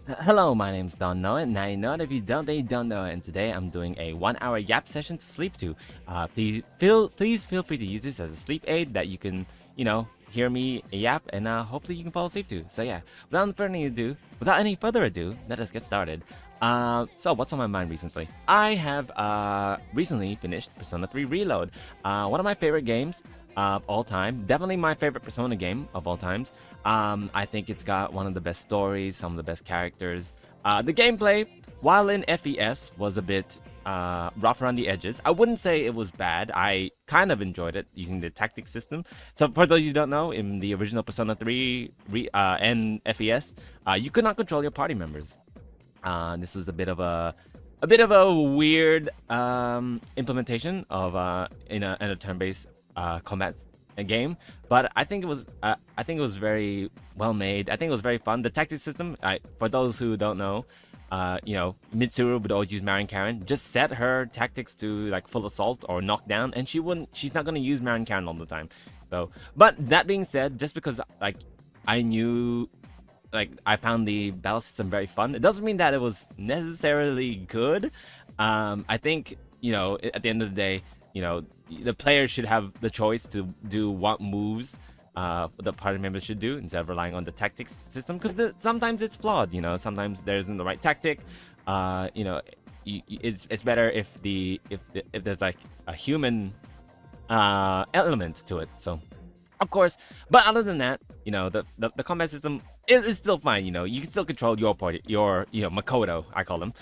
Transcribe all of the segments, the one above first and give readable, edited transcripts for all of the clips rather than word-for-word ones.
Hello, my name's Don't Know It. Now you know it. If you don't, then you don't know it. And today I'm doing a 1 hour yap session to sleep to. Please feel free to use this as a sleep aid that you can, hear me yap and hopefully you can fall asleep to. So yeah, without any further ado, let us get started. So what's on my mind recently? I have recently finished Persona 3 Reload. One of my favorite games of all time. Definitely my favorite Persona game of all times. I think it's got one of the best stories, some of the best characters. The gameplay, while in FES, was a bit rough around the edges. I wouldn't say it was bad. I kind of enjoyed it using the tactics system. So for those you don't know, in the original Persona 3 and FES, you could not control your party members. This was a bit of a weird implementation of in a turn-based combat game, but I think it was very well made. I think it was very fun. The tactics system, for those who don't know, Mitsuru would always use Marion Karen. Just set her tactics to like full assault or knockdown, and she's not gonna use Marion Karen all the time. So, but that being said, just because I found the battle system very fun, it doesn't mean that it was necessarily good. I think, at the end of the day, the player should have the choice to do what moves the party members should do instead of relying on the tactics system, because sometimes it's flawed. Sometimes there isn't the right tactic. It's better if there's like a human element to it. So, of course, but other than that, the combat system is still fine. You can still control your party, Makoto, I call them.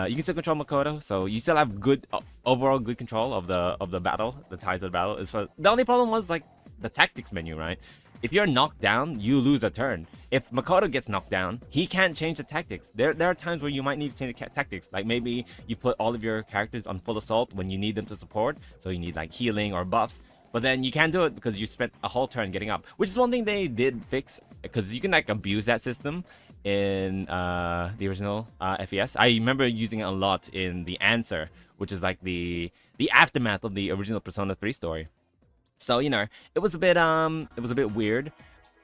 You can still control Makoto, so you still have good overall good control of the battle, the tides of the battle. The only problem was like the tactics menu, right? If you're knocked down, you lose a turn. If Makoto gets knocked down, he can't change the tactics. There are times where you might need to change the tactics. Like maybe you put all of your characters on full assault when you need them to support, so you need like healing or buffs. But then you can't do it because you spent a whole turn getting up, which is one thing they did fix, because you can like abuse that system in the original FES. I remember using it a lot in the Answer, which is like the aftermath of the original Persona 3 story. So it was a bit weird,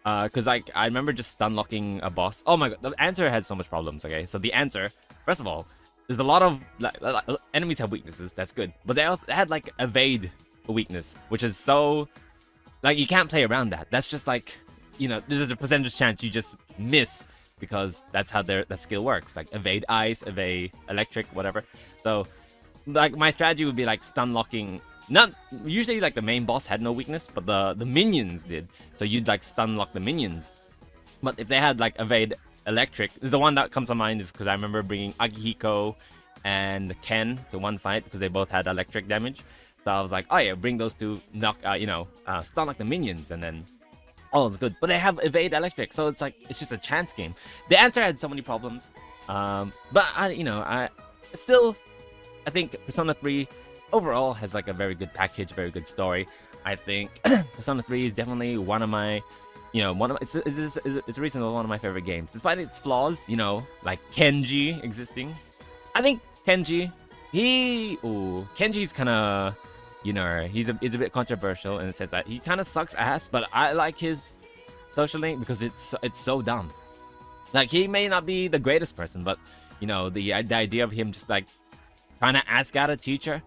because like I remember just stun locking a boss. Oh my god, the Answer has so much problems. Okay, so the Answer, first of all, there's a lot of like enemies have weaknesses. That's good, but they had like evade weakness, which is so like you can't play around that. That's just like, there's a percentage chance you just miss, because that's how that skill works. Like evade ice, evade electric, whatever. So like my strategy would be like stun locking. Not usually, like the main boss had no weakness, but the minions did. So you'd like stun lock the minions. But if they had like evade electric, the one that comes to mind is because I remember bringing Akihiko and Ken to one fight because they both had electric damage. So I was like, oh yeah, bring those two, stun like the minions, and then all is good. But they have evade electric, so it's just a chance game. The Answer had so many problems, but I think Persona 3 overall has like a very good package, very good story. I think Persona 3 is definitely one of my, it's a reason one of my favorite games, despite its flaws. Like Kenji existing. I think Kenji's kind of, he's a bit controversial in the sense that he kind of sucks ass, but I like his social link because it's so dumb. Like he may not be the greatest person, but the idea of him just like trying to ask out a teacher,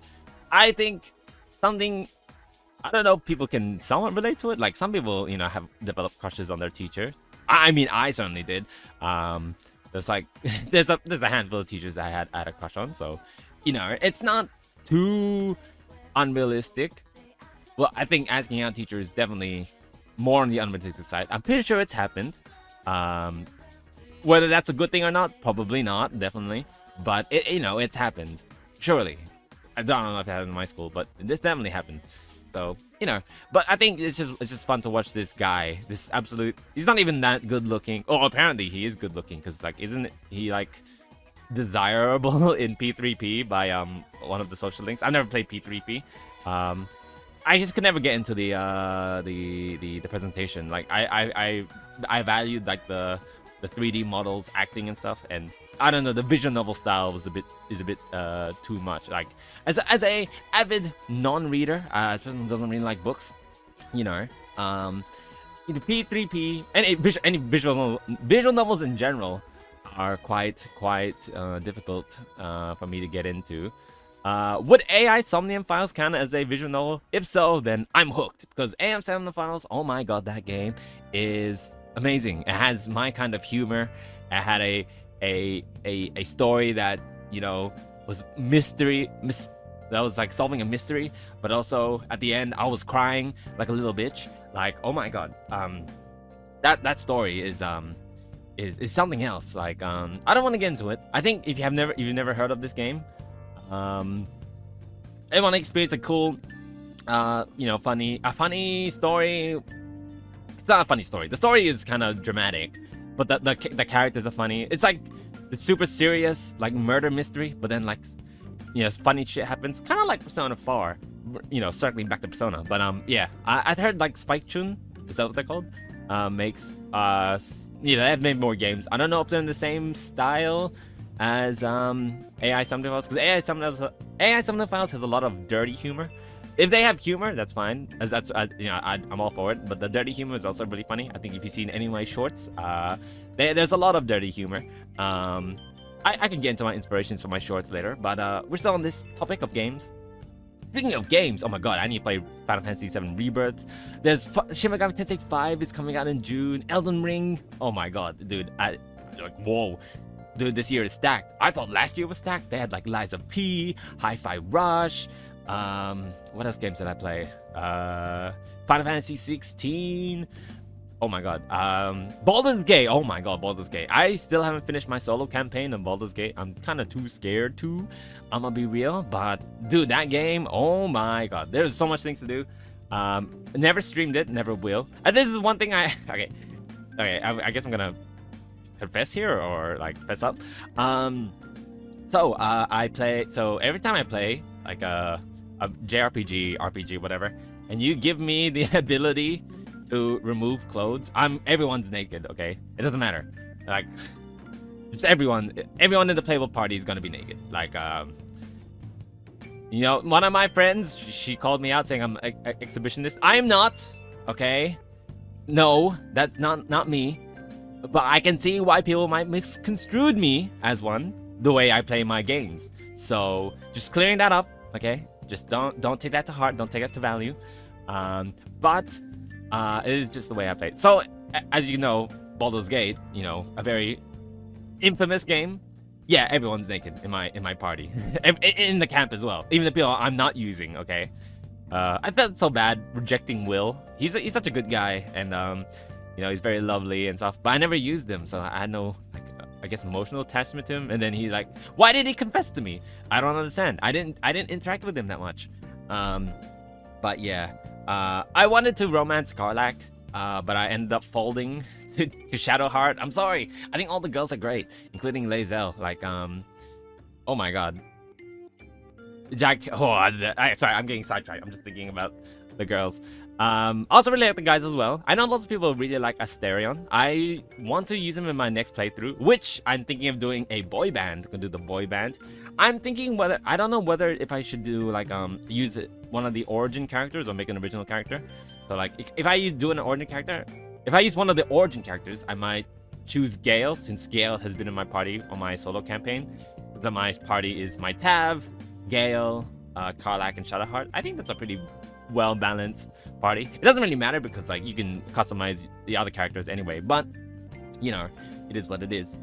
I think something, I don't know if people can somewhat relate to it. Like some people, have developed crushes on their teachers. I mean, I certainly did. There's like there's a handful of teachers I had a crush on, so it's not too unrealistic. Well, I think asking out teachers is definitely more on the unrealistic side. I'm pretty sure it's happened. Whether that's a good thing or not, probably not, definitely. But it's happened. Surely. I don't know if it happened in my school, but this definitely happened. So, but I think it's just fun to watch this guy. He's not even that good looking. Oh, apparently he is good looking, because like isn't he like desirable in P3P by one of the social links? I've never played P3P. I just could never get into the presentation. Like I valued like the 3D models, acting and stuff, and I don't know, the visual novel style is a bit too much. Like as a avid non-reader, as a person who doesn't really like books, P3P, any visual novels in general, are quite difficult for me to get into. Would AI Somnium Files count as a visual novel? If so, then I'm hooked, because AI Somnium Files, oh my god, that game is amazing. It has my kind of humor. It had a story that, you know, was that was like solving a mystery, but also at the end I was crying like a little bitch. Like, oh my god, that story is something else. Like, I don't want to get into it. I think if you've never heard of this game, and want to experience a cool, you know, funny story. It's not a funny story. The story is kind of dramatic, but the characters are funny. It's like the super serious like murder mystery, but then like, you know, funny shit happens, kind of like Persona 4. You know, circling back to Persona. But yeah, I heard like Spike Chun, is that what they're called? Makes you know, they've made more games. I don't know if they're in the same style as AI Somnium Files, because AI Somnium Files has a lot of dirty humor. If they have humor, that's fine. As that's you know, I'm all for it. But the dirty humor is also really funny. I think if you've seen any of my shorts, there's a lot of dirty humor. I can get into my inspirations for my shorts later. But we're still on this topic of games. Speaking of games, oh my god, I need to play Final Fantasy VII Rebirth. There's Shin Megami Tensei 5 is coming out in June. Elden Ring. Oh my god, dude. Like, whoa. Dude, this year is stacked. I thought last year was stacked. They had like Lies of P, Hi-Fi Rush. What else games did I play? Final Fantasy 16. Oh my god. Baldur's Gate. Oh my god, Baldur's Gate. I still haven't finished my solo campaign on Baldur's Gate. I'm kind of too scared to. I'm gonna be real, but dude, that game. Oh my god, there's so much things to do. Never streamed it, never will. And this is one thing I. Okay. I guess I'm gonna confess here or like fess up. I play. So every time I play like a JRPG, RPG, whatever, and you give me the ability to remove clothes, everyone's naked. Okay, it doesn't matter. Like, just everyone in the playable party is gonna be naked. Like, you know, one of my friends, she called me out saying I'm an exhibitionist. I am not. Okay, no, that's not me. But I can see why people might misconstrued me as one, the way I play my games. So just clearing that up, okay? Just don't take that to heart. Don't take that to value. But it is just the way I play it. So as you know, Baldur's Gate, you know, a very infamous game. Yeah, everyone's naked in my party, in the camp as well. Even the people I'm not using. Okay. I felt so bad rejecting Will. He's such a good guy, and you know, he's very lovely and stuff. But I never used him, so I had no, like, I guess, emotional attachment to him. And then he like, why did he confess to me? I don't understand. I didn't interact with him that much. But yeah, I wanted to romance Karlach, but I ended up folding to Shadowheart. I'm sorry. I think all the girls are great, including Lae'zel. Like, oh my god. Jack, sorry, I'm getting sidetracked. I'm just thinking about the girls. Also really like the guys as well. I know lots of people really like Asterion. I want to use him in my next playthrough, which I'm thinking of doing a boy band. Gonna do the boy band. I'm thinking I don't know whether if I should do like use one of the origin characters or make an original character. So like if I do an origin character, if I use one of the origin characters, I might choose Gale, since Gale has been in my party on my solo campaign. So my party is my Tav, Gale, Karlach, and Shadowheart. I think that's a pretty well balanced party. It doesn't really matter because like you can customize the other characters anyway, but you know, it is what it is.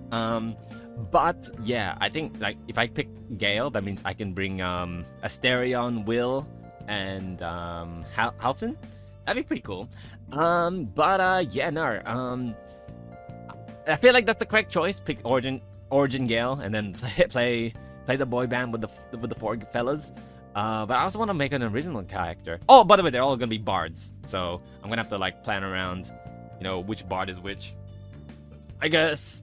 But yeah, I think like if I pick Gale, that means I can bring Asterion, Will, and Halton. That'd be pretty cool. Yeah, no. I feel like that's the correct choice. Pick origin Gale, and then play the boy band with the four fellas. But I also want to make an original character. Oh, by the way, they're all gonna be bards, so I'm gonna have to like plan around, you know, which bard is which. I guess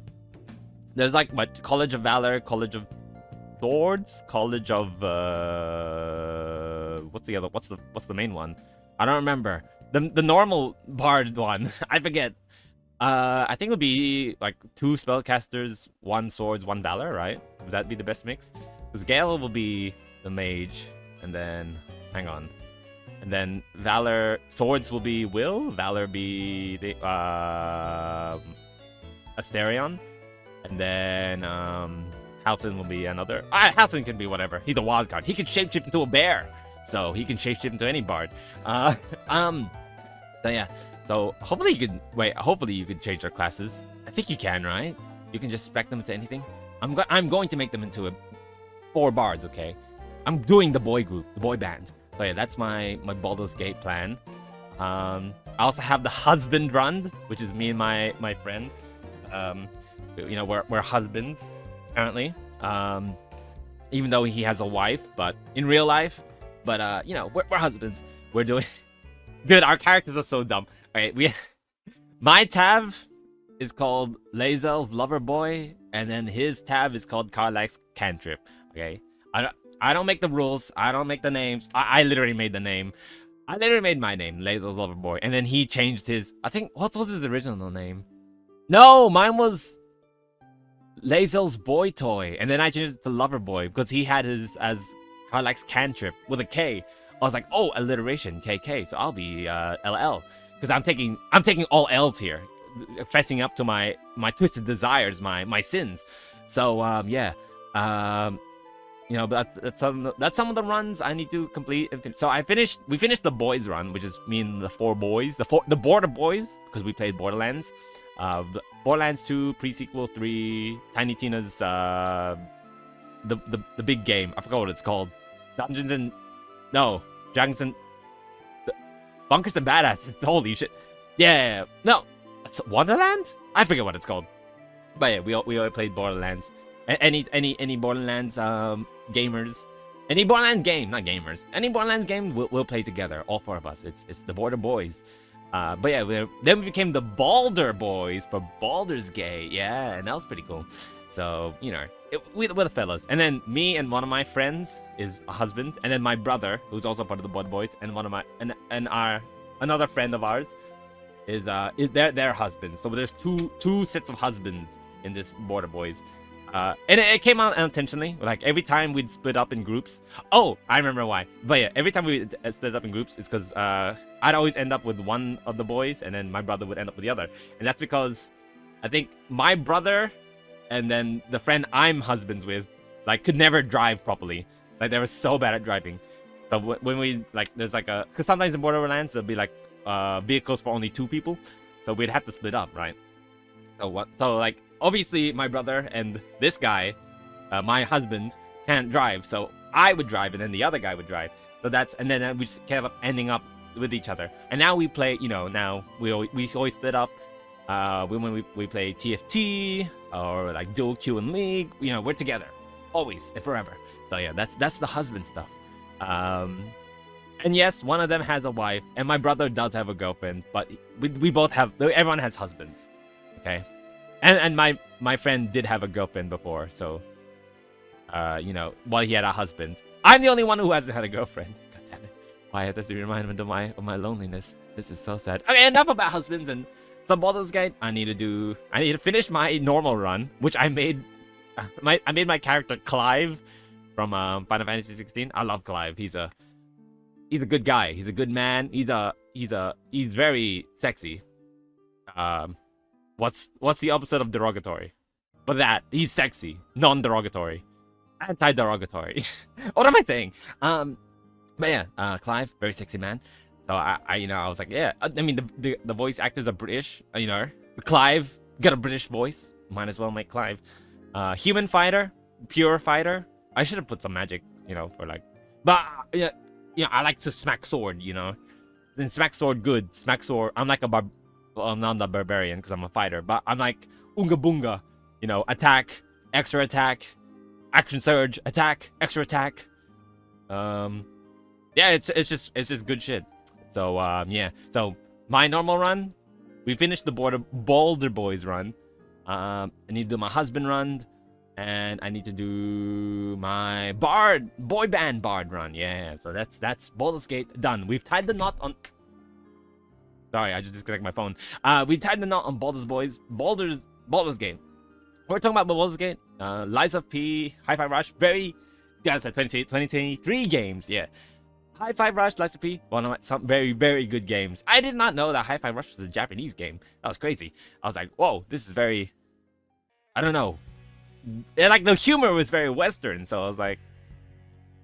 there's like what, College of Valor, College of Swords, College of what's the main one? I don't remember. The normal bard one. I forget. I think it would be like 2 spellcasters, 1 swords, 1 valor, right? Would that be the best mix? Because Gale will be the mage, and then hang on, and then valor swords will be Will, valor be the Asterion, And then Halson will be another. Halson can be whatever. He's a wild card. He can shapeshift into a bear, so he can shapeshift into any bard. Uh, um, so yeah. So hopefully you can wait. Hopefully you can change their classes. I think you can, right? You can just spec them into anything. I'm going to make them into 4 bards. Okay. I'm doing the boy group, the boy band. So yeah, that's my Baldur's Gate plan. I also have the husband run, which is me and my friend. You know, we're husbands apparently. Even though he has a wife, but in real life, but you know, we're husbands. We're doing. Dude, our characters are so dumb. Okay, my Tav is called Lazel's Lover Boy, and then his Tav is called Karlak's Cantrip. Okay, I don't make the rules. I don't make the names. I literally made the name. I literally made my name, Lazel's Lover Boy, and then he changed his. I think what was his original name? No, mine was Lazel's Boy Toy, and then I changed it to Lover Boy because he had his as Karlak's Cantrip with a K. I was like, oh, alliteration, KK, so I'll be LL because I'm taking all L's here, fessing up to my twisted desires, my sins. So yeah, you know, but that's some of the runs I need to complete. So we finished the boys run, which is me and the 4 boys, the Border Boys, because we played Borderlands, Borderlands 2, pre-sequel 3, Tiny Tina's the big game. I forgot what it's called. Dragons and Bunkers and Badass. Holy shit. Yeah. No. It's Wonderland? I forget what it's called. But yeah, we all played Borderlands. Any Borderlands gamers. Any Borderlands game, not gamers. Any Borderlands game we'll play together. All 4 of us. It's the Border Boys. But yeah, then we became the Balder Boys for Baldur's Gate. Yeah, and that was pretty cool. So, you know, we're the fellas. And then me and one of my friends is a husband. And then my brother, who's also part of the Border Boys, and one of my another friend of ours is their husbands. So there's two sets of husbands in this Border Boys. And it came out unintentionally. Like every time we'd split up in groups. Oh, I remember why. But yeah, every time we split up in groups, it's because I'd always end up with one of the boys, and then my brother would end up with the other. And that's because I think my brother and then the friend I'm husbands with, like, could never drive properly. Like, they were so bad at driving. So when we, like, there's like a... Because sometimes in Borderlands, there'll be, like, vehicles for only 2 people. So we'd have to split up, right? So, like, obviously, my brother and this guy, my husband, can't drive. So I would drive, and then the other guy would drive. So that's... And then we just kept ending up with each other. And now we play, you know, now we always split up. When we play TFT or like dual Q and League, you know, we're together always and forever. So yeah, that's the husband stuff. And yes, one of them has a wife, and my brother does have a girlfriend, but we both have. Everyone has husbands, okay? And my friend did have a girlfriend before, so you know, while he had a husband, I'm the only one who hasn't had a girlfriend. God damn it! Why I have to remind him of my loneliness? This is so sad. Okay, enough about husbands and. So Baldur's Gate, I need to finish my normal run, which I made my character Clive from Final Fantasy 16. I love Clive. He's a good guy. He's a good man. He's very sexy. What's the opposite of derogatory? But that he's sexy, non-derogatory, anti-derogatory. What am I saying? But yeah, Clive, very sexy man. So I was like, yeah. I mean, the voice actors are British. You know, Clive got a British voice. Might as well make Clive. Human fighter, pure fighter. I should have put some magic, you know, for like. But yeah, I like to smack sword. You know, and smack sword good. Smack sword. I'm like well, I'm not a barbarian because I'm a fighter, but I'm like Unga Bunga. You know, attack, extra attack, action surge, attack, extra attack. Yeah, it's just good shit. So, yeah. So, my normal run, we finished the Boulder Boys run. I need to do my husband run, and I need to do my boy band bard run. Yeah, so that's Baldur's Gate done. We've tied the knot on... Sorry, I just disconnected my phone. We tied the knot on Baldur's Gate. We're talking about Baldur's Gate. Lies of P, Hi-Fi Rush, yeah, it's 2023 games, yeah. Hi-Fi Rush, Lies of P, one of some very, very good games. I did not know that Hi-Fi Rush was a Japanese game. That was crazy. I was like, whoa, this is very... I don't know. Like the humor was very Western, so I was like,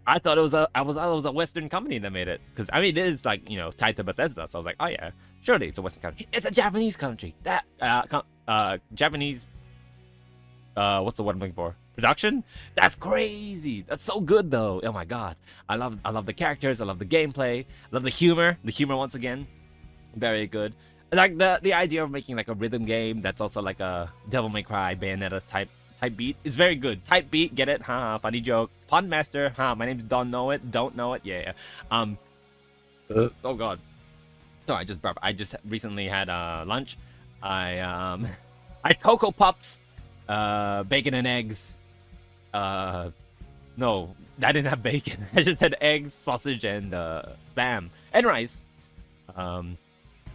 I thought it was a Western company that made it, because I mean it is like tied to Bethesda, so I was like, oh yeah, surely it's a Western company. It's a Japanese country. That Japanese what's the word I'm looking for? Production? That's crazy. That's so good though. Oh my god, I love the characters. I love the gameplay. I love the humor. The humor once again, very good. Like the idea of making like a rhythm game that's also like a Devil May Cry Bayonetta type beat is very good. Type beat, get it? Haha, funny joke. Pun master, my name's Don't Know It. Don't know it. Yeah. Oh god. So I just recently had lunch. I I had Cocoa Pups, bacon and eggs. No, I didn't have bacon. I just had eggs, sausage, and spam and rice.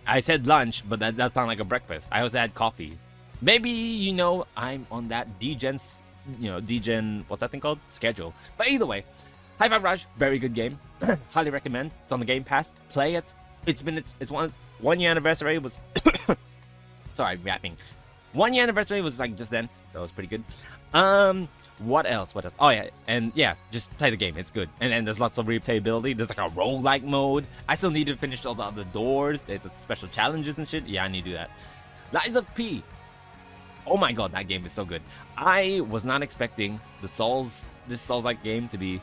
I said lunch, but that sounds like a breakfast. I also had coffee. Maybe I'm on that degen, what's that thing called? Schedule. But either way, High Five Rush, very good game. Highly recommend. It's on the Game Pass. Play it. It's one year anniversary was sorry, yapping. 1 year anniversary was like just then, so it was pretty good. What else? Oh yeah, and yeah, just play the game. It's good. And then there's lots of replayability. There's like a roguelike mode. I still need to finish all the other doors. There's special challenges and shit. Yeah, I need to do that. Lies of P. Oh my god, that game is so good. I was not expecting this Souls-like game to be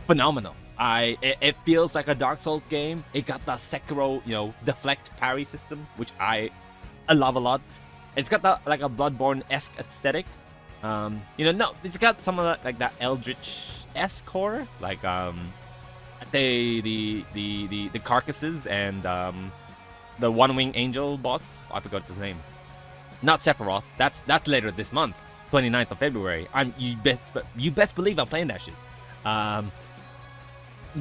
phenomenal. It feels like a Dark Souls game. It got the Sekiro, deflect parry system, which I love a lot. It's got that like a Bloodborne-esque aesthetic. No, it's got some of that like that Eldritch-esque horror, like I'd say the carcasses and the one-winged angel boss. I forgot his name. Not Sephiroth. That's later this month, 29th of February. You best believe I'm playing that shit.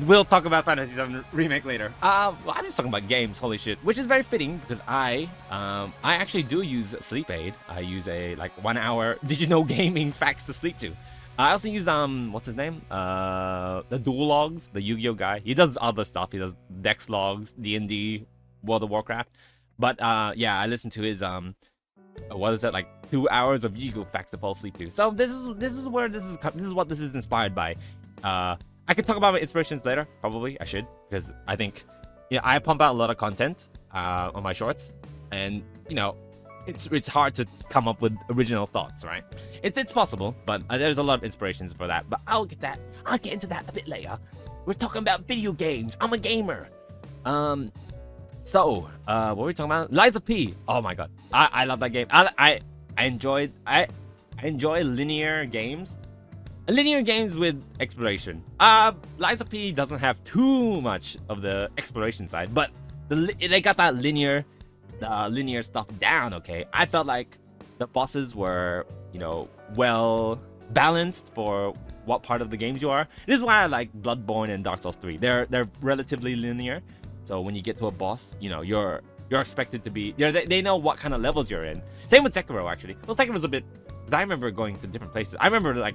We'll talk about Final Fantasy VII Remake later. Well, I'm just talking about games, holy shit. Which is very fitting, because I actually do use sleep aid. I use a, 1 hour DidYouKnowGaming facts to sleep to. I also use, what's his name? The Dual Logs, the Yu-Gi-Oh guy. He does other stuff. He does Dex Logs, D&D, World of Warcraft. But, yeah, I listen to his, what is that, 2 hours of Yu-Gi-Oh facts to fall asleep to. So this is what this is inspired by. I could talk about my inspirations later, probably. I should, because I think, I pump out a lot of content on my shorts, and it's hard to come up with original thoughts, right? It's possible, but there's a lot of inspirations for that. But I'll get into that a bit later. We're talking about video games. I'm a gamer. So what were we talking about? Lies of P. Oh my god, I love that game. I enjoy linear games. Linear games with exploration. Lies of P doesn't have too much of the exploration side, but they got that linear stuff down. Okay, I felt like the bosses were, well balanced for what part of the games you are. This is why I like Bloodborne and Dark Souls 3. They're relatively linear, so when you get to a boss, you're expected to be. They know what kind of levels you're in. Same with Sekiro, actually. Well, Sekiro's a bit, because I remember going to different places. I remember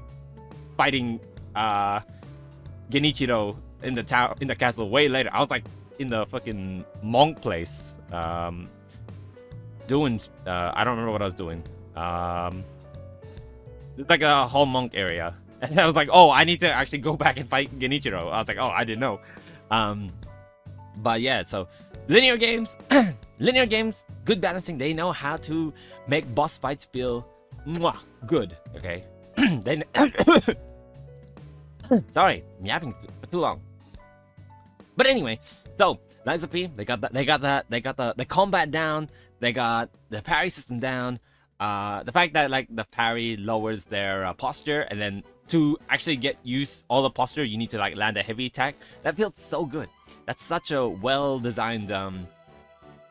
fighting Genichiro in the castle way later. I was in the fucking monk place, doing I don't remember what I was doing. It's like a whole monk area, and I was like, oh, I need to actually go back and fight Genichiro. I was like, oh, I didn't know. But yeah, so linear games, good balancing. They know how to make boss fights feel good. Okay. Then sorry, I'm yapping for too long. But anyway, so Lies of P, they got the combat down, they got the parry system down. The fact that the parry lowers their posture, and then to actually get all the posture, you need to land a heavy attack. That feels so good. That's such a well designed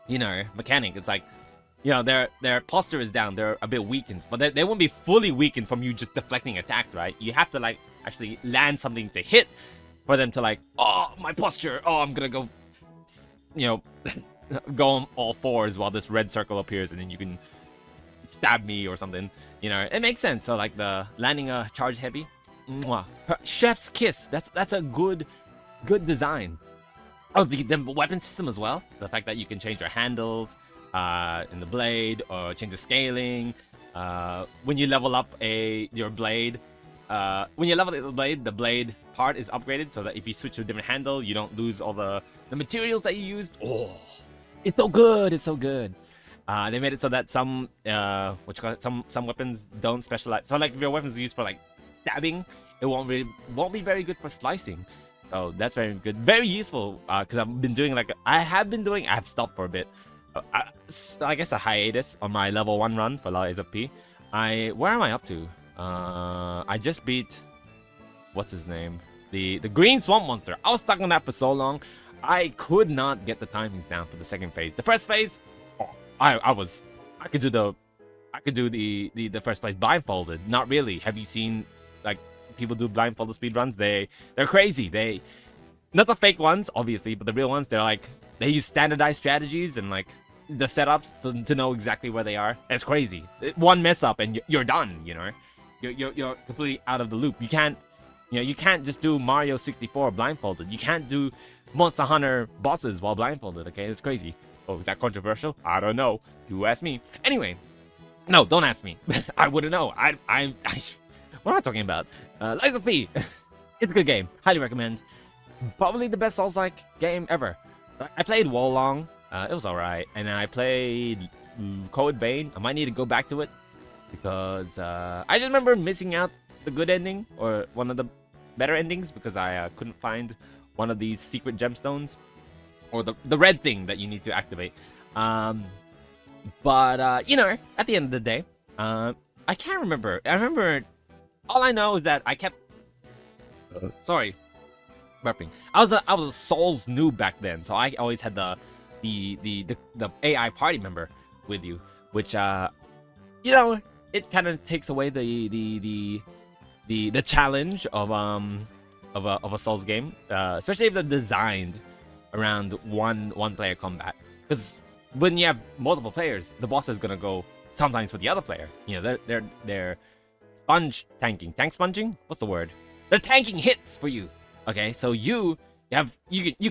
mechanic. It's their posture is down, they're a bit weakened, but they won't be fully weakened from you just deflecting attacks, right? You have to actually land something to hit for them to oh, my posture, oh, I'm gonna go go on all fours while this red circle appears, and then you can stab me or something. It makes sense. So the landing a charge heavy, chef's kiss. That's a good design. Oh, the weapon system as well. The fact that you can change your handles, in the blade, or change the scaling. When you level up your blade, when you level the blade part is upgraded so that if you switch to a different handle, you don't lose all the materials that you used. Oh, it's so good. It's so good. They made it so that some some weapons don't specialize. So like if your weapons are used for like stabbing, it won't be very good for slicing. So that's very good, very useful. Because I've stopped for a bit. I guess a hiatus on my level 1 run for Lies of P. Where am I up to? I just beat, what's his name? The green swamp monster. I was stuck on that for so long. I could not get the timings down for the second phase. The first phase, I could do the first phase blindfolded. Not really. Have you seen like people do blindfolded speedruns? They're crazy. Not the fake ones, obviously, but the real ones. They use standardized strategies and like the setups to know exactly where they are. It's crazy. One mess up and you're done. You know, you're completely out of the loop. You can't just do Mario 64 blindfolded. You can't do Monster Hunter bosses while blindfolded. Okay, it's crazy. Oh, is that controversial? I don't know. You ask me. Anyway, no, don't ask me. I wouldn't know. What am I talking about? Lies of P. It's a good game. Highly recommend. Probably the best Souls-like game ever. I played Wolong. It was alright. And I played Code Vein. I might need to go back to it because I just remember missing out the good ending or one of the better endings because I couldn't find one of these secret gemstones or the red thing that you need to activate. But you know, at the end of the day, I can't remember. I remember all I know is that I kept sorry, burping. I was a Souls noob back then, so I always had the AI party member with you, which you know, it kind of takes away the challenge of a Souls game, especially if they're designed around one player combat. Because when you have multiple players, the boss is gonna go sometimes for the other player. You know, they're tank sponging. What's the word? They're tanking hits for you. Okay, so you can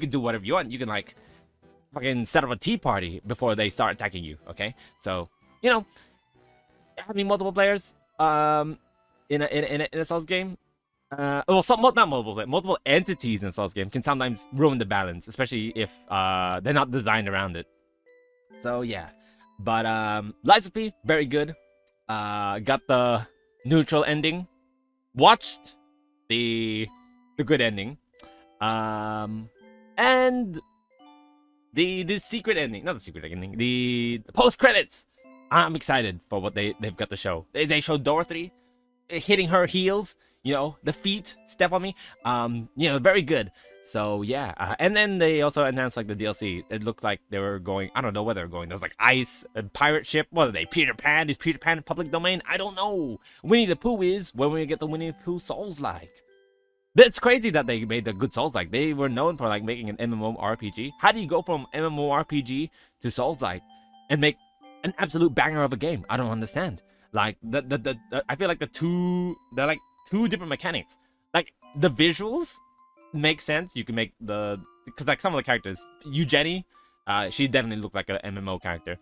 do whatever you want. You can like fucking set up a tea party before they start attacking you. Okay, so you know, having multiple players in a Souls game, well, not multiple entities in a Souls game can sometimes ruin the balance, especially if they're not designed around it. So yeah, but Lies of P, very good. Got the neutral ending. Watched the good ending. And the secret ending, not the secret ending, the post credits. I'm excited for what they've got to show. They showed Dorothy hitting her heels, you know, the feet step on me. You know, very good. So yeah, and then they also announced like the DLC. It looked like they were going, I don't know where they were going. There was like ice, a pirate ship. What are they? Peter Pan? Is Peter Pan public domain? I don't know. Winnie the Pooh is when we get the Winnie the Pooh Souls-like. It's crazy that they made the good Souls-like. They were known for like making an MMORPG. How do you go from MMORPG to Souls-like and make an absolute banger of a game? I don't understand. Like I feel like they're like two different mechanics. Like the visuals make sense. You can make because like some of the characters, Jenny, she definitely looked like an MMO character.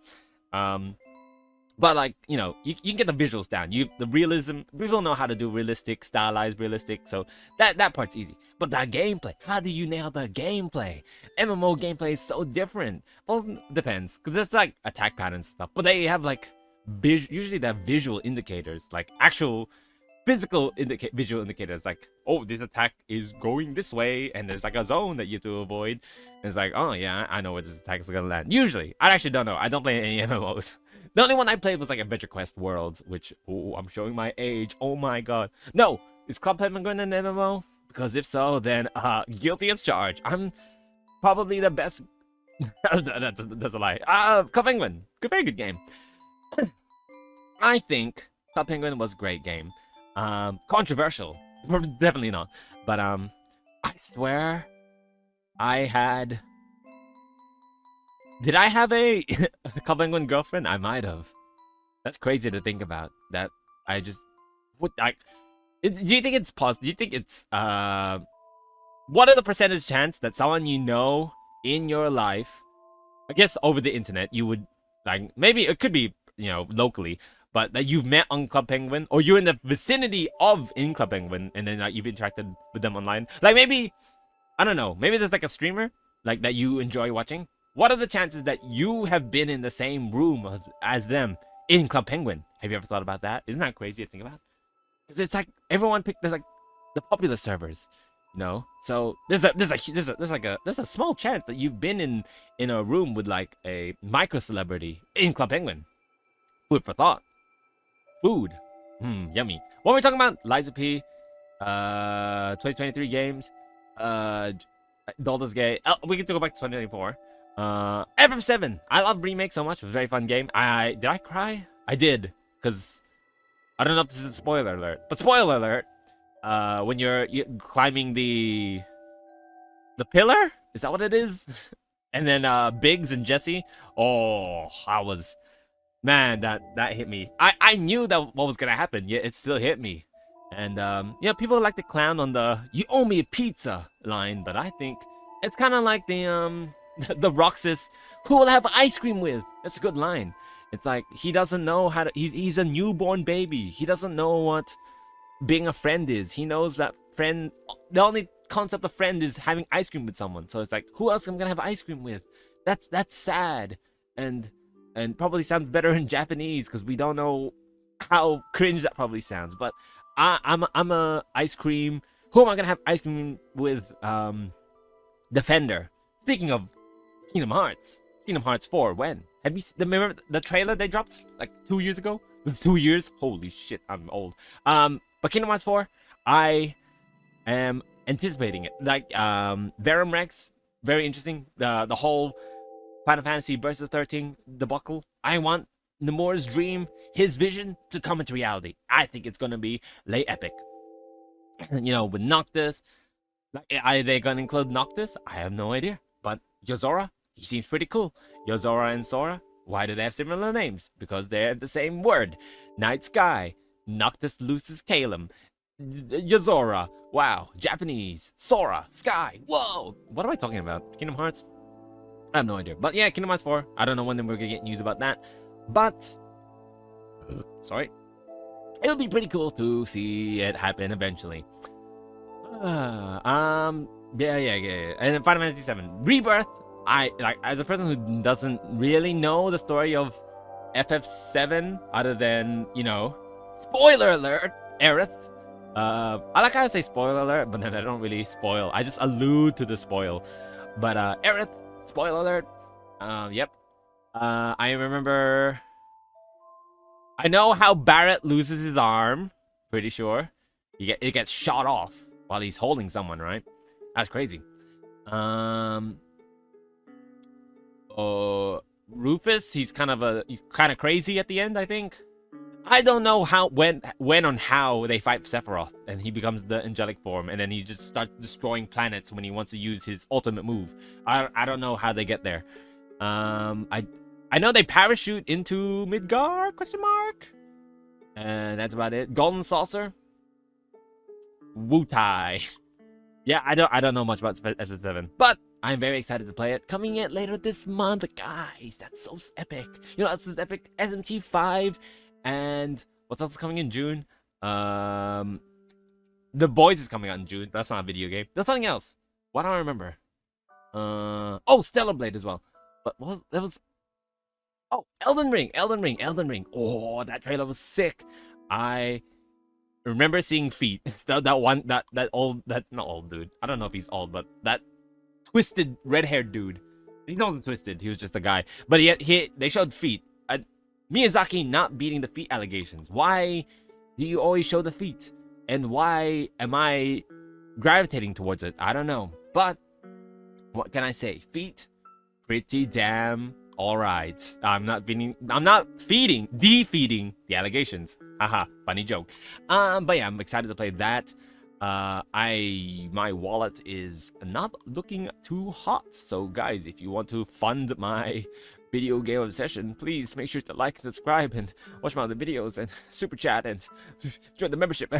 But like, you know, you can get the visuals down. The realism, people know how to do realistic, stylized realistic, so that part's easy. But the gameplay, how do you nail the gameplay? MMO gameplay is so different. Well, depends, because there's like attack patterns and stuff, but they have like usually they have visual indicators, like actual physical visual indicators, like, oh, this attack is going this way, and there's like a zone that you have to avoid. And it's like, oh yeah, I know where this attack is gonna land. Usually, I actually don't know. I don't play any MMOs. The only one I played was like Adventure Quest Worlds, which, oh, I'm showing my age. Oh my god. No, is Club Penguin an MMO? Because if so, then guilty as charged. I'm probably the best. That's a lie. Club Penguin, very good game. I think Club Penguin was a great game. Controversial, definitely not. But I swear, did I have a Club Penguin girlfriend? I might have. That's crazy to think about. That I just do you think it's possible? Do you think it's what are the percentage chance that someone you know in your life, I guess over the internet, you would Like maybe it could be locally, but that you've met on Club Penguin, or you're in the vicinity of in Club Penguin, and then you've interacted with them online. Like maybe I don't know. Maybe there's like a streamer like that you enjoy watching. What are the chances that you have been in the same room as them in Club Penguin? Have you ever thought about that? Isn't that crazy to think about? Because it's like everyone picked. There's like the popular servers, So there's a small chance that you've been in a room with like a micro celebrity in Club Penguin. Food for thought. Food. Yummy. What are we talking about? Liza P. 2023 games. Baldur's Gate. Oh, we can go back to 2024. FF7. I love Remake so much. It was a very fun game. Did I cry? I did, because I don't know if this is a spoiler alert, but spoiler alert. When you're climbing the pillar, is that what it is? And then Biggs and Jesse. Oh, man, that hit me. I knew that what was gonna happen, yet it still hit me. And people like to clown on the "you owe me a pizza" line, but I think it's kind of like the the Roxas "who will I have ice cream with." That's a good line. It's like he doesn't know how to. He's a newborn baby. He doesn't know what being a friend is. He knows that friend. The only concept of friend is having ice cream with someone. So it's like, who else am I gonna have ice cream with? That's sad, and probably sounds better in Japanese because we don't know how cringe that probably sounds, but. I'm a ice cream. Who am I gonna have ice cream with? Defender. Speaking of Kingdom Hearts 4. When have you remember the trailer they dropped like 2 years ago? Was it 2 years? Holy shit, I'm old. But Kingdom Hearts 4, I am anticipating it. Like Verum Rex, very interesting. The whole Final Fantasy versus 13 debacle. I want Nomura's dream, his vision, to come into reality. I think it's gonna be late epic. With Noctis. Are they gonna include Noctis? I have no idea. But Yozora, he seems pretty cool. Yozora and Sora, why do they have similar names? Because they have the same word. Night Sky. Noctis loses Calum. Yozora. Wow. Japanese. Sora. Sky. Whoa. What am I talking about? Kingdom Hearts? I have no idea. But yeah, Kingdom Hearts 4. I don't know when we're gonna get news about that. But, sorry, it'll be pretty cool to see it happen eventually. Yeah. And then Final Fantasy 7 Rebirth. I like, as a person who doesn't really know the story of FF7 other than spoiler alert, Aerith. I like how I say spoiler alert, but then I don't really spoil. I just allude to the spoil. But Aerith, spoiler alert. Yep. I remember. I know how Barrett loses his arm. Pretty sure. It gets shot off while he's holding someone, right? That's crazy. Rufus, he's kind of crazy at the end, I think. I don't know when on how they fight Sephiroth and he becomes the angelic form, and then he just starts destroying planets when he wants to use his ultimate move. I don't know how they get there. I know they parachute into Midgar? ? And that's about it. Golden Saucer. Wutai. Yeah, I don't know much about FF7, but I'm very excited to play it. Coming in later this month, guys. That's so epic. This is epic. SMT5, and what else is coming in June? The Boys is coming out in June. That's not a video game. There's something else. What do I remember? Stellar Blade as well. But that was. Oh, Elden Ring. Oh, that trailer was sick. I remember seeing feet. That not old dude. I don't know if he's old, but that twisted red-haired dude. He wasn't twisted. He was just a guy. But they showed feet. Miyazaki not beating the feet allegations. Why do you always show the feet? And why am I gravitating towards it? I don't know. But what can I say? Feet, pretty damn alright. I'm not defeating the allegations. Haha, funny joke. But yeah, I'm excited to play that. My wallet is not looking too hot. So guys, if you want to fund my video game obsession, please make sure to like and subscribe and watch my other videos and super chat and join the membership.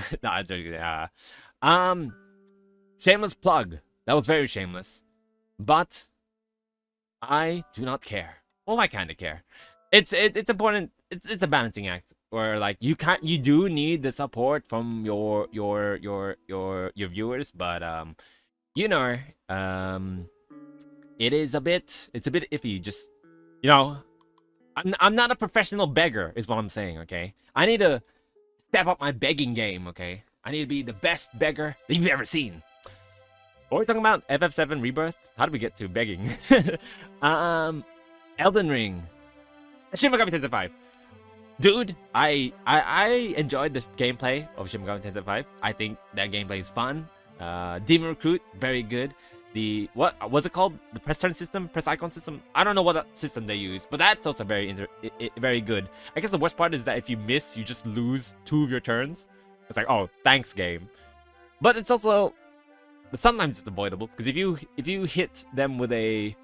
Shameless plug. That was very shameless. But I do not care. Well, I kind of care. it's important. It's a balancing act where like you do need the support from your viewers, but you know um it's a bit iffy. Just you know, I'm not a professional beggar, is what I'm saying. Okay, I need to step up my begging game. Okay, I need to be the best beggar that you've ever seen. What are we talking about? FF7 Rebirth? How did we get to begging? Elden Ring. Shin Megami Tensei 5. Dude, I enjoyed the gameplay of Shin Megami Tensei 5. I think that gameplay is fun. Demon Recruit, very good. The what was it called? The press turn system, press icon system. I don't know what system they use, but that's also very good. I guess the worst part is that if you miss, you just lose 2 of your turns. It's like, oh, thanks game. But it's also, but sometimes it's avoidable because if you hit them with a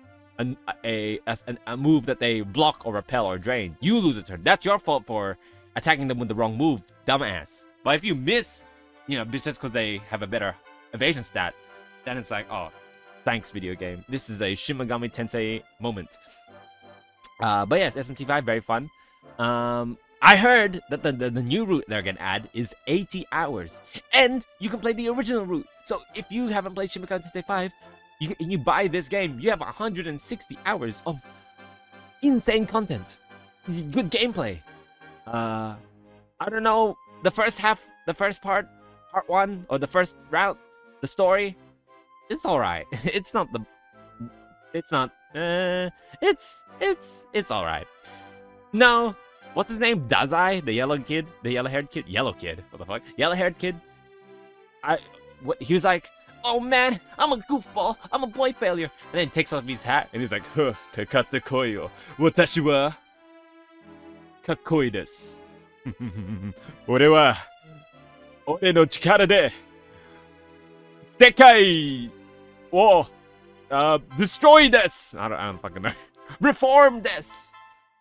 move that they block or repel or drain, you lose a turn. That's your fault for attacking them with the wrong move, dumbass. But if you miss, you know, just because they have a better evasion stat, then it's like, oh, thanks video game. This is a Shin Megami Tensei moment. But yes, SMT5 very fun. I heard that the new route they're gonna add is 80 hours, and you can play the original route. So if you haven't played Shin Megami Tensei 5, you buy this game, you have 160 hours of insane content, good gameplay. I don't know, the first part 1 or the first route, the story, it's all right. It's not it's all right. No, what's his name? Dazai, the yellow-haired kid, what the fuck? Yellow-haired kid. He was like, oh man, I'm a goofball, I'm a boy failure. And then he takes off his hat and he's like, huh, kakate koi yo. Watashi wa kakkoi desu. Ore wa ore no chikara de sekai wo destroy desu. I don't fucking know. Reform desu.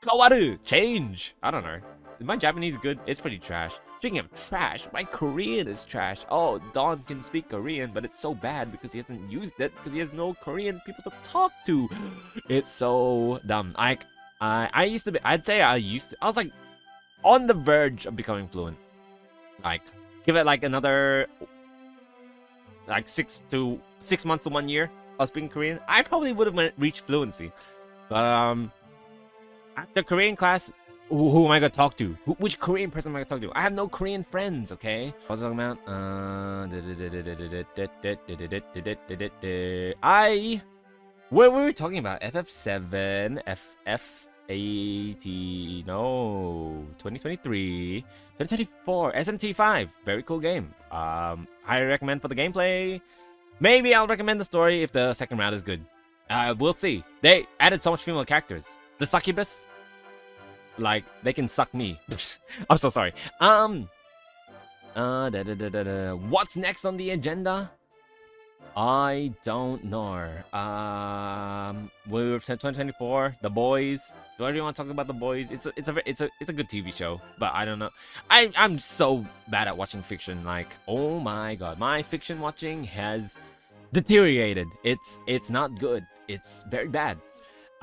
Kawaru, change. I don't know. Is my Japanese good? It's pretty trash. Speaking of trash, my Korean is trash. Oh, Don can speak Korean, but it's so bad because he hasn't used it because he has no Korean people to talk to. It's so dumb. I used to be. I'd say I was like on the verge of becoming fluent. Like, give it like another like 6 months to 1 year of speaking Korean. I probably would have reached fluency. But after Korean class, who am I gonna talk to? Which Korean person am I gonna talk to? I have no Korean friends, okay? What was I talking about? What were we talking about? FF7, FF80, no, 2023, 2024, SMT5, very cool game. I recommend for the gameplay. Maybe I'll recommend the story if the second round is good. We'll see. They added so much female characters. The succubus, like, they can suck me. I'm so sorry. What's next on the agenda? I don't know. We were 2024. The Boys. Do I really want to talk about The Boys? It's a good TV show, but I don't know. I'm so bad at watching fiction. Like, oh my god, my fiction watching has deteriorated. It's not good. It's very bad.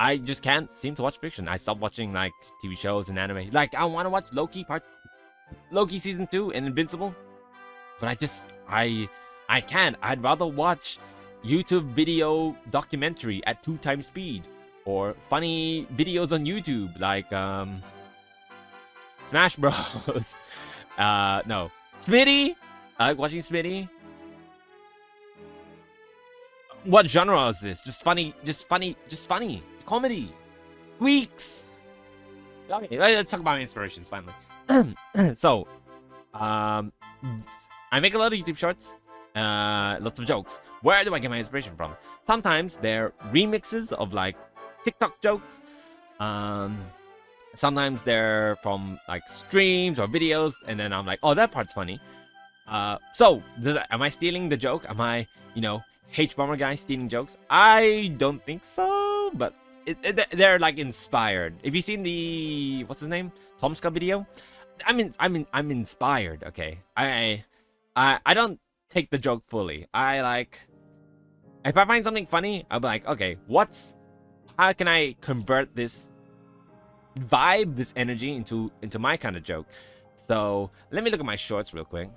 I just can't seem to watch fiction. I stopped watching like TV shows and anime. Like, I want to watch Loki season 2 and Invincible, but I can't. I'd rather watch YouTube video documentary at 2 times speed or funny videos on YouTube like Smash Bros. No, Smitty. I like watching Smitty. What genre is this? Just funny. Comedy. Squeaks. Okay, let's talk about inspirations finally. So, I make a lot of YouTube shorts. Lots of jokes. Where do I get my inspiration from? Sometimes they're remixes of like TikTok jokes. Sometimes they're from like streams or videos, and then I'm like, oh, that part's funny. So am I stealing the joke? Am I, H-Bomber guy stealing jokes? I don't think so, but they're like inspired. If you've seen the what's his name, Tomska video, I'm inspired. Okay, I don't take the joke fully. If I find something funny, I'll be like, okay, how can I convert this vibe this energy into my kind of joke. So let me look at my shorts real quick.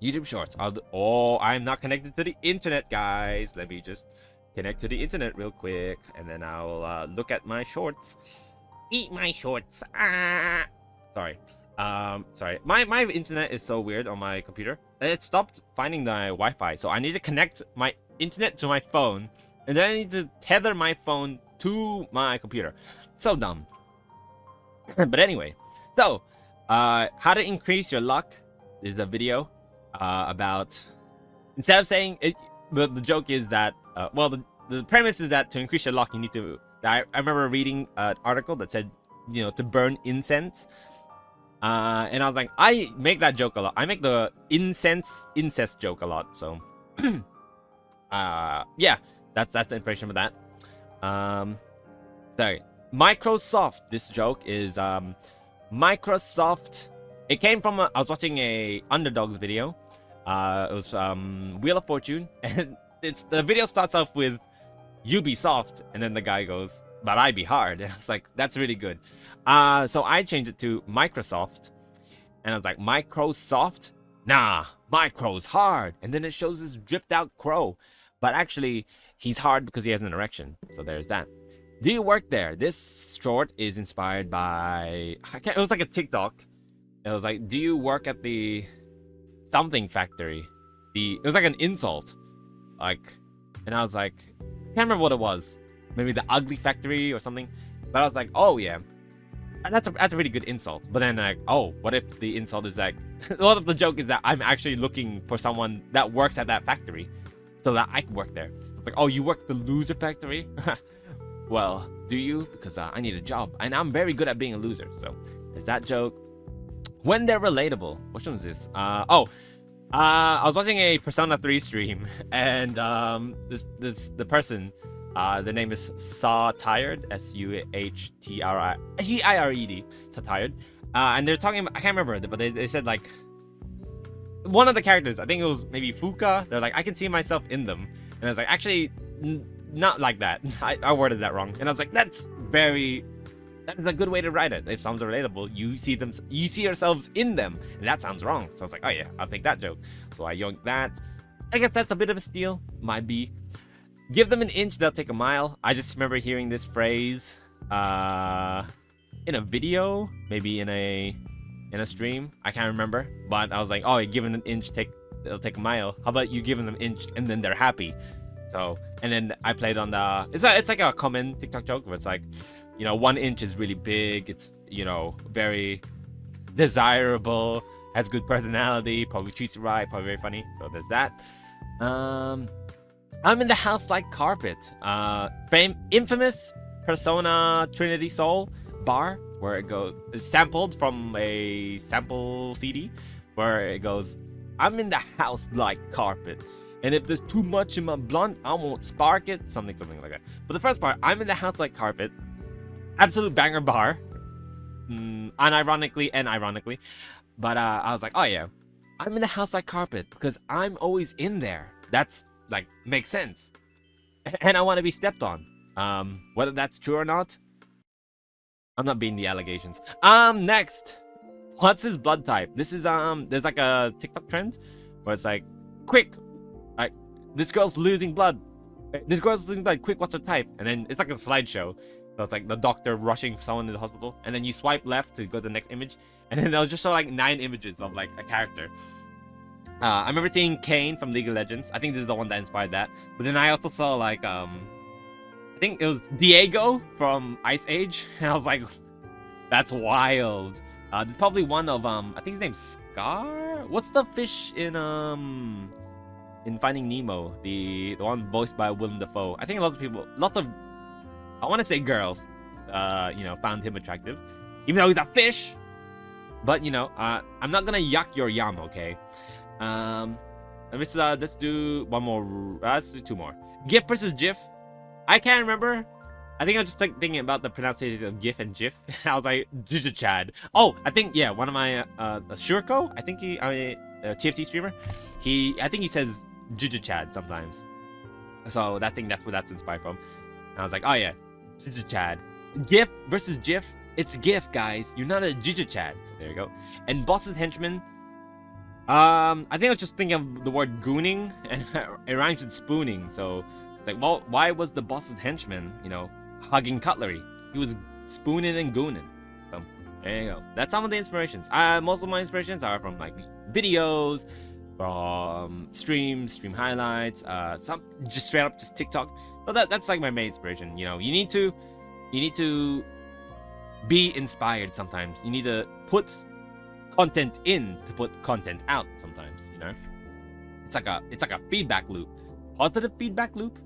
YouTube shorts. I'm not connected to the internet, guys. Let me just connect to the internet real quick, and then I'll look at my shorts. Eat my shorts. Sorry. Sorry. My internet is so weird on my computer. It stopped finding the Wi-Fi, so I need to connect my internet to my phone, and then I need to tether my phone to my computer. So dumb. But anyway, so how to increase your luck is a video about, instead of saying it, the joke is that well, the premise is that to increase your luck you need to, I remember reading an article that said, you know, to burn incense, and I was like, I make that joke a lot. I make the incest joke a lot. So yeah, that's the impression of that. Sorry, Microsoft. This joke is Microsoft. It came from I was watching a Underdogs video. It was Wheel of Fortune, and the video starts off with Ubisoft, and then the guy goes, "But I be hard." And I was like, that's really good. So I changed it to Microsoft, and I was like, Microsoft? Nah, Micro's hard. And then it shows this dripped out crow, but actually he's hard because he has an erection. So there's that. Do you work there? This short is inspired by, it was like a TikTok. It was like, do you work at the something factory? It was like an insult, like, and I was like, can't remember what it was. Maybe the ugly factory or something. But I was like, oh yeah, and that's a really good insult. But then like, oh, what if the insult is like, what if the joke is that I'm actually looking for someone that works at that factory, so that I can work there? It's like, oh, you work the loser factory? Well, do you? Because I need a job, and I'm very good at being a loser. So there's that joke. When they're relatable. Which one is this? I was watching a Persona 3 stream, and the person, the name is Tired, SUHTIRED, Tired, and they're talking about, I can't remember, but they said like, one of the characters, I think it was maybe Fuka, they're like, I can see myself in them, and I was like, actually, not like that. I worded that wrong, and I was like, that is a good way to write it. If someone's relatable, you see yourselves in them, and that sounds wrong. So I was like, oh yeah, I'll take that joke. So I yoinked that. I guess that's a bit of a steal. Might be. Give them an inch, they'll take a mile. I just remember hearing this phrase in a video, maybe in a stream. I can't remember, but I was like, oh, you give them an inch, they'll take a mile. How about you give them an inch and then they're happy? So, and then I played on the, it's like a common TikTok joke where it's like, you know, 1 inch is really big. It's, you know, very desirable, has good personality, probably treats you right, probably very funny. So there's that. I'm in the house like carpet. Infamous Persona Trinity Soul bar, where it goes, it's sampled from a sample CD, where it goes, I'm in the house like carpet. And if there's too much in my blunt, I won't spark it. Something like that. But the first part, I'm in the house like carpet. Absolute banger bar. Unironically and ironically. But I was like, oh yeah, I'm in the house like carpet because I'm always in there. That's like, makes sense. And I want to be stepped on. Whether that's true or not, I'm not beating the allegations. Next. What's his blood type? This is, there's like a TikTok trend where it's like, quick, like, this girl's losing blood. This girl's losing blood. Quick, what's her type? And then it's like a slideshow. So it's like the doctor rushing someone to the hospital. And then you swipe left to go to the next image. And then they'll just show like 9 images of like a character. I remember seeing Kane from League of Legends. I think this is the one that inspired that. But then I also saw like, I think it was Diego from Ice Age. And I was like, that's wild. There's probably one of, I think his name's Scar? What's the fish in Finding Nemo? The one voiced by Willem Dafoe. I think lots of, I want to say girls, you know, found him attractive. Even though he's a fish. But, you know, I'm not gonna yuck your yum, okay? Let's do one more. Let's do 2 more. GIF versus GIF. I can't remember. I think I was just like thinking about the pronunciation of GIF and GIF. I was like, Chad. Oh, I think, yeah, one of my Shurko, I think he, a TFT streamer, I think he says Chad sometimes. So that's where that's inspired from. And I was like, oh yeah, Chad. GIF versus GIF. It's GIF, guys. You're not a Jija Chat. So there you go. And Boss's Henchman. I think I was just thinking of the word gooning, and it rhymes with spooning. So it's like, well, why was the boss's henchman, hugging cutlery? He was spooning and gooning. So there you go. That's some of the inspirations. Most of my inspirations are from like videos, from stream highlights, some just straight up just TikTok. So that's like my main inspiration. You need to be inspired sometimes. You need to put content in to put content out sometimes. It's like a feedback loop. Positive feedback loop.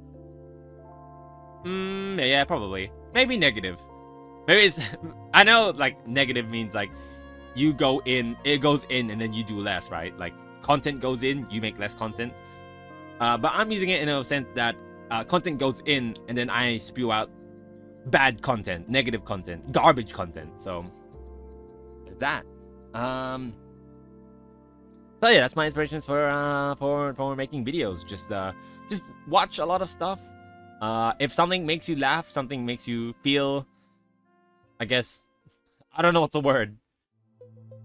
Yeah, probably. Maybe negative. Maybe it's I know like negative means like you go in, it goes in, and then you do less, right? Like content goes in, you make less content. But I'm using it in a sense that content goes in, and then I spew out bad content, negative content, garbage content. So there's that. So yeah, that's my inspirations for making videos. Just watch a lot of stuff. If something makes you laugh, something makes you feel, I guess, I don't know what's the word.